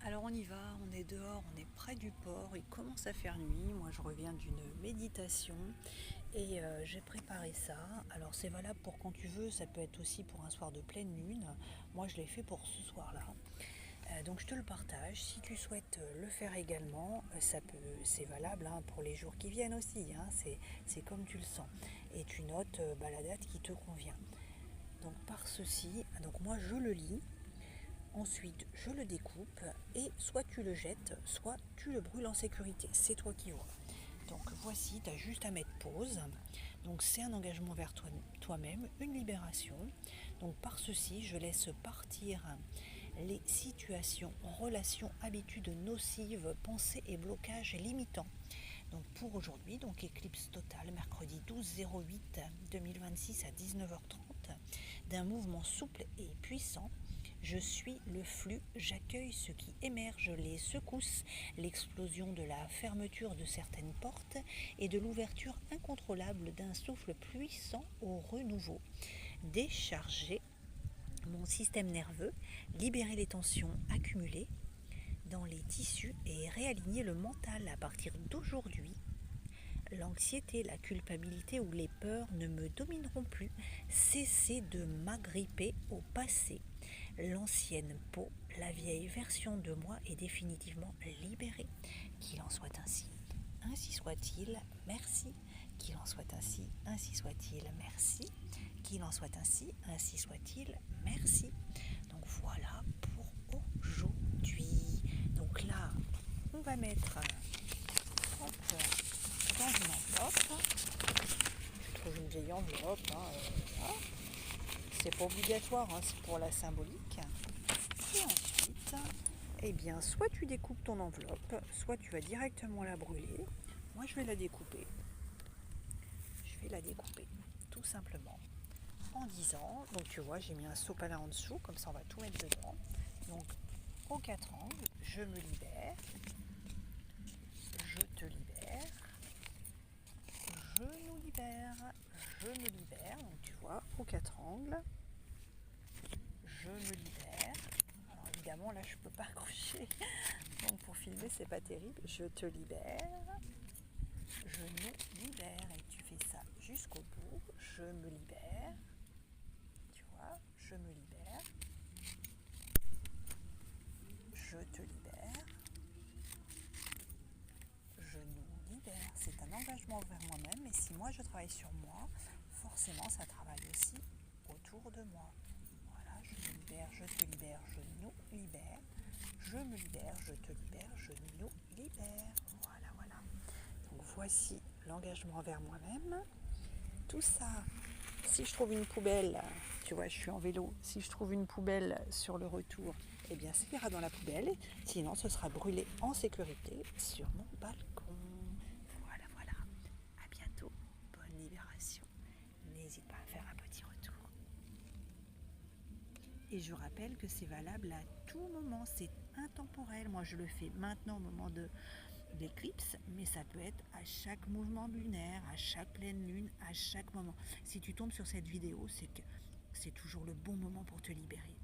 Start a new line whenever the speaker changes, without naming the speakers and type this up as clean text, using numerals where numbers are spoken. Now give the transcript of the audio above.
Alors on y va, on est dehors, on est près du port, il commence à faire nuit, moi je reviens d'une méditation et j'ai préparé ça. Alors c'est valable pour quand tu veux, ça peut être aussi pour un soir de pleine lune. Moi je l'ai fait pour ce soir-là. Donc je te le partage. Si tu souhaites le faire également, c'est valable hein, pour les jours qui viennent aussi. Hein, c'est comme tu le sens. Et tu notes la date qui te convient. Donc par ceci, donc moi je le lis. Ensuite, je le découpe et soit tu le jettes, soit tu le brûles en sécurité. C'est toi qui vois. Donc voici, tu as juste à mettre pause. Donc c'est un engagement vers toi-même, une libération. Donc par ceci, je laisse partir les situations, relations, habitudes nocives, pensées et blocages limitants. Donc pour aujourd'hui, donc éclipse totale, mercredi 12/08/2026 à 19h30, d'un mouvement souple et puissant. Je suis le flux, j'accueille ce qui émerge, les secousses, l'explosion de la fermeture de certaines portes et de l'ouverture incontrôlable d'un souffle puissant au renouveau. Décharger mon système nerveux, libérer les tensions accumulées dans les tissus et réaligner le mental à partir d'aujourd'hui. L'anxiété, la culpabilité ou les peurs ne me domineront plus. Cessez de m'agripper au passé. L'ancienne peau, la vieille version de moi est définitivement libérée. Qu'il en soit ainsi. Ainsi soit-il, merci. Qu'il en soit ainsi, ainsi soit-il, merci. Qu'il en soit ainsi, ainsi soit-il, merci. Donc voilà pour aujourd'hui. Donc là, on va mettre dans une enveloppe. Je trouve une vieille enveloppe. Voilà. C'est pas obligatoire, hein, c'est pour la symbolique. Et ensuite, eh bien, soit tu découpes ton enveloppe, soit tu vas directement la brûler. Moi, je vais la découper. Je vais la découper, tout simplement. En disant, donc tu vois, j'ai mis un sopalin en dessous, comme ça on va tout mettre dedans. Donc, aux quatre angles, je me libère. Je te libère. Je nous libère. Je me libère. Donc, tu vois, aux quatre angles. Je me libère. Alors évidemment là je peux pas accrocher, donc pour filmer c'est pas terrible. Je te libère, je nous libère et tu fais ça jusqu'au bout. Je me libère, tu vois, je me libère, je te libère, je nous libère. C'est un engagement vers moi-même et si moi je travaille sur moi, forcément ça travaille aussi autour de moi. Voilà, je me libère, je te libère, je nous libère. Je me libère, je te libère, je nous libère. Voilà, voilà. Donc voici l'engagement envers moi-même. Tout ça, si je trouve une poubelle, tu vois, je suis en vélo, si je trouve une poubelle sur le retour, eh bien ça ira dans la poubelle. Sinon, ce sera brûlé en sécurité sur mon balcon. Voilà, voilà. À bientôt. Bonne libération. N'hésite pas à faire un petit retour. Et je rappelle que c'est valable à tout moment, c'est intemporel. Moi je le fais maintenant au moment de l'éclipse, mais ça peut être à chaque mouvement lunaire, à chaque pleine lune, à chaque moment. Si tu tombes sur cette vidéo, c'est que c'est toujours le bon moment pour te libérer.